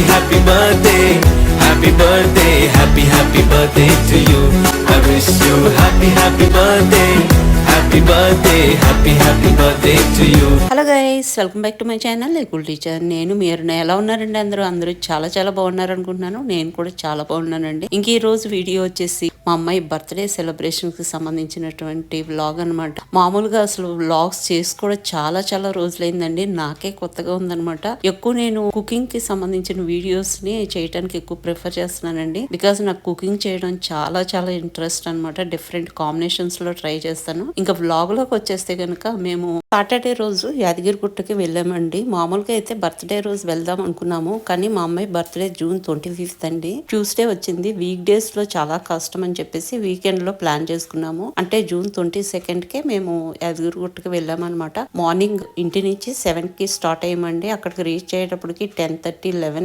happy birthday, happy birthday, happy birthday to you. I wish you happy birthday, happy birthday, happy birthday to you. Hello guys, welcome back to my channel లేకుల్ teacher. నేను మీరు ఎలా ఉన్నారండి? అందరూ చాలా బాగున్నారు అనుకుంటున్నాను. నేను కూడా చాలా బాగున్నానండి. ఇంక ఈ రోజు వీడియో వచ్చేసి మా అమ్మాయి బర్త్డే సెలబ్రేషన్ కి సంబంధించినటువంటి వ్లాగ్ అనమాట. మామూలుగా అసలు వ్లాగ్స్ చేసి కూడా చాలా రోజులైందండి. నాకే కొత్తగా ఉందనమాట. ఎక్కువ నేను కుకింగ్ కి సంబంధించిన వీడియోస్ ని చేయడానికి ఎక్కువ ప్రిఫర్ చేస్తున్నానండి. బికాస్ నాకు కుకింగ్ చేయడం చాలా ఇంట్రెస్ట్ అనమాట. డిఫరెంట్ కాంబినేషన్స్ లో ట్రై చేస్తాను. ఇంకా వ్లాగ్ లోకి వచ్చేస్తే కనుక మేము సాటర్డే రోజు యాదగిరిగుట్టకి వెళ్ళామండి. మామూలుగా అయితే బర్త్డే రోజు వెళ్దాం అనుకున్నాము, కానీ మా అమ్మాయి బర్త్డే June 25th అండి. ట్యూస్డే వచ్చింది. వీక్ డేస్ లో చాలా కష్టం అని చెప్పేసి వీకెండ్ లో ప్లాన్ చేసుకున్నాము. అంటే June 22nd కే మేము యాదగిరిగుట్టకి వెళ్ళామన్నమాట. మార్నింగ్ ఇంటి నుంచి 7 కి స్టార్ట్ అయ్యామండి. అక్కడికి రీచ్ అయ్యేటప్పటికి 10:30, 11